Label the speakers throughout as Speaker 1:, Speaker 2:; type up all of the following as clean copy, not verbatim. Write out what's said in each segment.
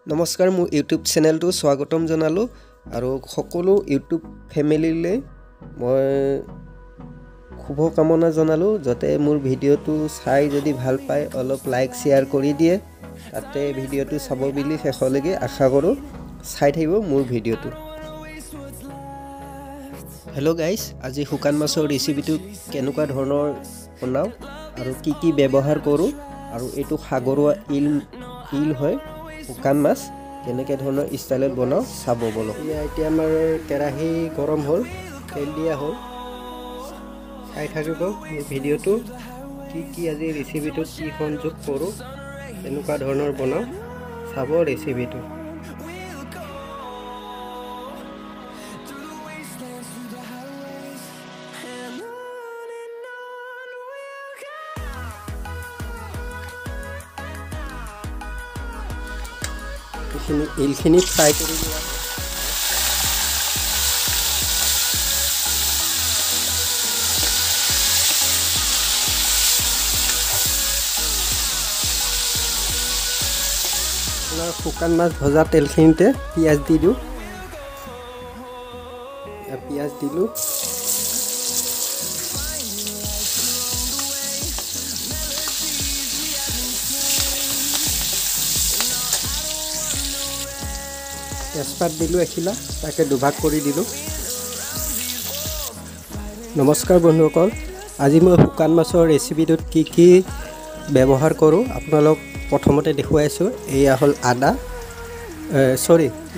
Speaker 1: নমস্কাৰ মোৰ ইউটিউব চেনেলটো স্বাগতম জনালো আৰু সকলো ইউটিউব ফ্যামিলিলে মই শুভ কামনা জনালো যাতে মোৰ ভিডিওটো চাই যদি ভাল পায় অলপ লাইক শেয়াৰ কৰি দিয়ে তাতে ভিডিওটো চাব বুলি শেষলৈকে আশা কৰো চাই থাকিব মোৰ ভিডিওটো হেল্ল গাইস আজি শুকান মাছৰ ৰেচিপিটো কেনেকুৱা ধৰণৰ বনাও আৰু কি ব্যৱহাৰ কৰো আৰু এটো সাগৰুৱা ইল হয় শুকান মাছ কেনেকে ধৰণৰ ষ্টাইলত বনাও চাব বলো এতিয়া আমাৰ কেৰাহী গৰম হ'ল তেল দিয়া হ'ল চাই থাকিব মোৰ ভিডিওটো কি আজি ৰেচিপিটো কি সংযোগ কৰো কেনেকুৱা ধৰণৰ বনাও চাব ৰেচিপিটো ইলখিনি ফ্ৰাই কৰি লোৱা শুকান মাছ ভজা তেলখিনিতে পিয়াজ দি দিওঁ পিয়াজ দিলোঁ তেজপাত দিলোঁ এখিলা তাকে দুভাগ কৰি দিলোঁ নমস্কাৰ বন্ধুসকল আজি মই শুকান মাছৰ ৰেচিপিটোত কি ব্যৱহাৰ কৰোঁ আপোনালোক প্ৰথমতে দেখুৱাইছোঁ এয়া হ'ল আদা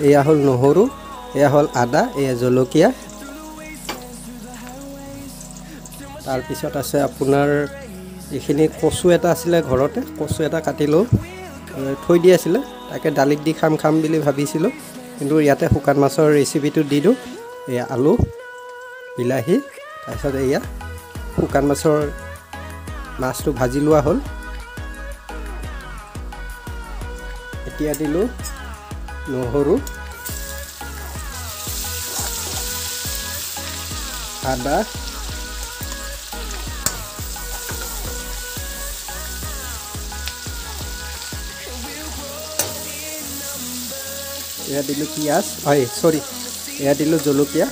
Speaker 1: এয়া হ'ল নহৰু এয়া হ'ল আদা এয়া জলকীয়া তাৰ পিছত আছে আপোনাৰ এইখিনি কচু এটা আছিলে ঘৰতে কচু এটা কাটিলোঁ থৈ দি আছিলে তাকে দালিত দি খাম বুলি ভাবিছিলোঁ কিন্তু ইয়াতে শুকান মাছৰ ৰেচিপিটো দি দিওঁ এয়া আলু বিলাহী তাৰপিছত এয়া শুকান মাছটো ভাজি লোৱা হ'ল এতিয়া দিলোঁ নহৰু আদা এয়া দিলোঁ পিঁয়াজ এয়া দিলোঁ জলকীয়া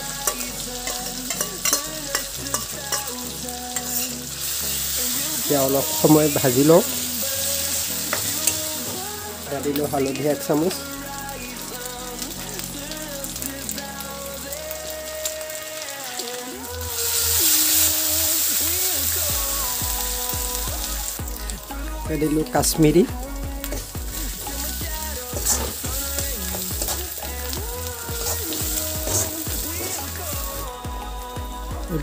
Speaker 1: এতিয়া অলপ সময় ভাজি লওঁ এয়া দিলোঁ হালধি 1 চামুচ এয়া দিলোঁ কাশ্মীৰী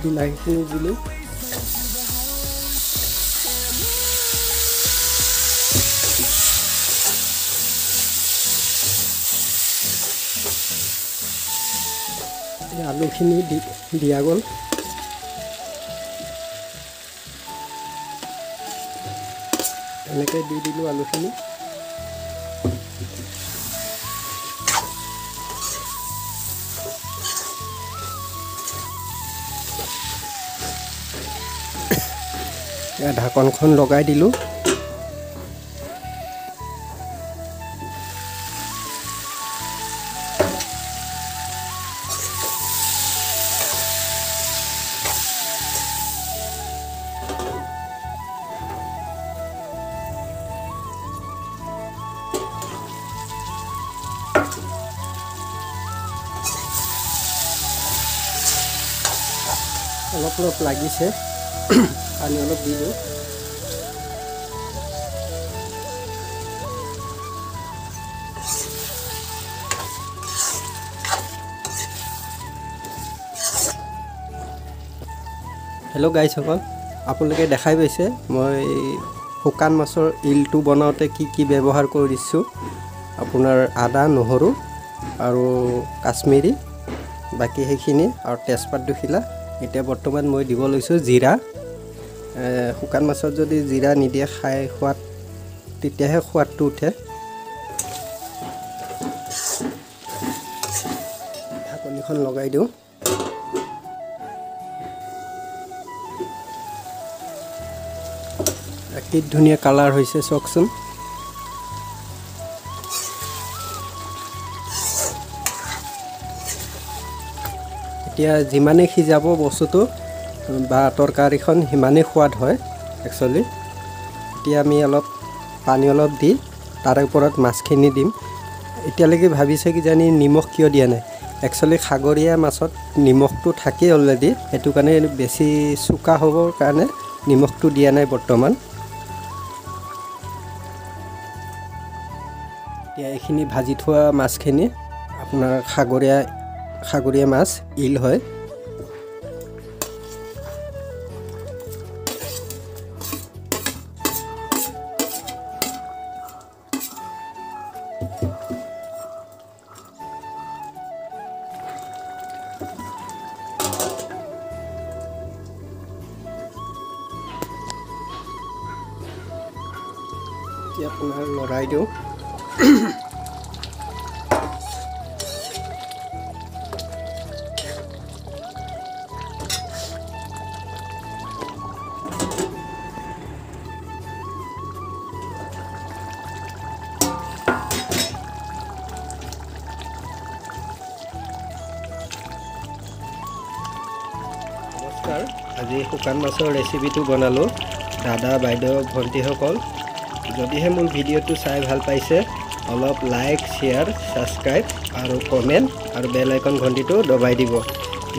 Speaker 1: বিলাহীখিনি দিলোঁ আলুখিনি দিয়া গ'ল এনেকৈ দি দিলোঁ আলুখিনি ঢাকনখন লগাই দিলোঁ অলপ লাগিছে পানী অলপ দি দিওঁ হেল্ল' গাইসকল আপোনালোকে দেখাই পাইছে মই শুকান মাছৰ ইলটো বনাওঁতে কি ব্যৱহাৰ কৰিছোঁ আপোনাৰ আদা নহৰু আৰু কাশ্মীৰী বাকি সেইখিনি আৰু তেজপাত দুখিলা এতিয়া বৰ্তমান মই দিব লৈছোঁ জিৰা শুকান মাছত যদি জিৰা নিদিয়ে খাই সোৱাদ তেতিয়াহে সোৱাদটো উঠে ঢাকনিখন লগাই দিওঁ কি ধুনীয়া কালাৰ হৈছে চাওকচোন
Speaker 2: এতিয়া যিমানেই সিজাব বস্তুটো বা তৰকাৰীখন সিমানেই সোৱাদ হয় একচুৱেলি। এতিয়া আমি অলপ পানী অলপ দি তাৰে ওপৰত মাছখিনি দিম। এতিয়ালৈকে ভাবিছে কিজানি নিমখ কিয় দিয়া নাই, একচুৱেলি সাগৰীয়া মাছত নিমখটো থাকেই অলৰেডি, সেইটো কাৰণে বেছি চোকা হ'বৰ কাৰণে নিমখটো দিয়া নাই বৰ্তমান। এতিয়া এইখিনি ভাজি থোৱা মাছখিনি আপোনাৰ সাগৰীয়া মাছ ইল হয়। এতিয়া আপোনাৰ লৰাই দিওঁ। নমস্কাৰ, আজি শুকান মাছৰ ৰেচিপিটো বনালোঁ। দাদা বাইদেউ ভণ্টিসকল, যদিহে মোৰ ভিডিঅ'টো চাই ভাল পাইছে অলপ লাইক শ্বেয়াৰ ছাবস্ক্ৰাইব আৰু কমেণ্ট আৰু বেল আইকন ঘণ্টিটো দবাই দিব।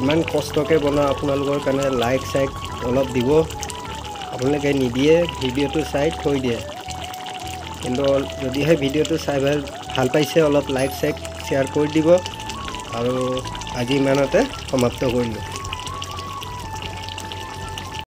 Speaker 2: ইমান কষ্টকৈ বনাওঁ আপোনালোকৰ কাৰণে লাইক চাইক অলপ দিব, আপোনালোকে নিদিয়ে, ভিডিঅ'টো চাই থৈ দিয়ে। কিন্তু যদিহে ভিডিঅ'টো চাই ভাল পাইছে অলপ লাইক চাইক শ্বেয়াৰ কৰি দিব। আৰু আজি ইমানতে সমাপ্ত কৰিলোঁ।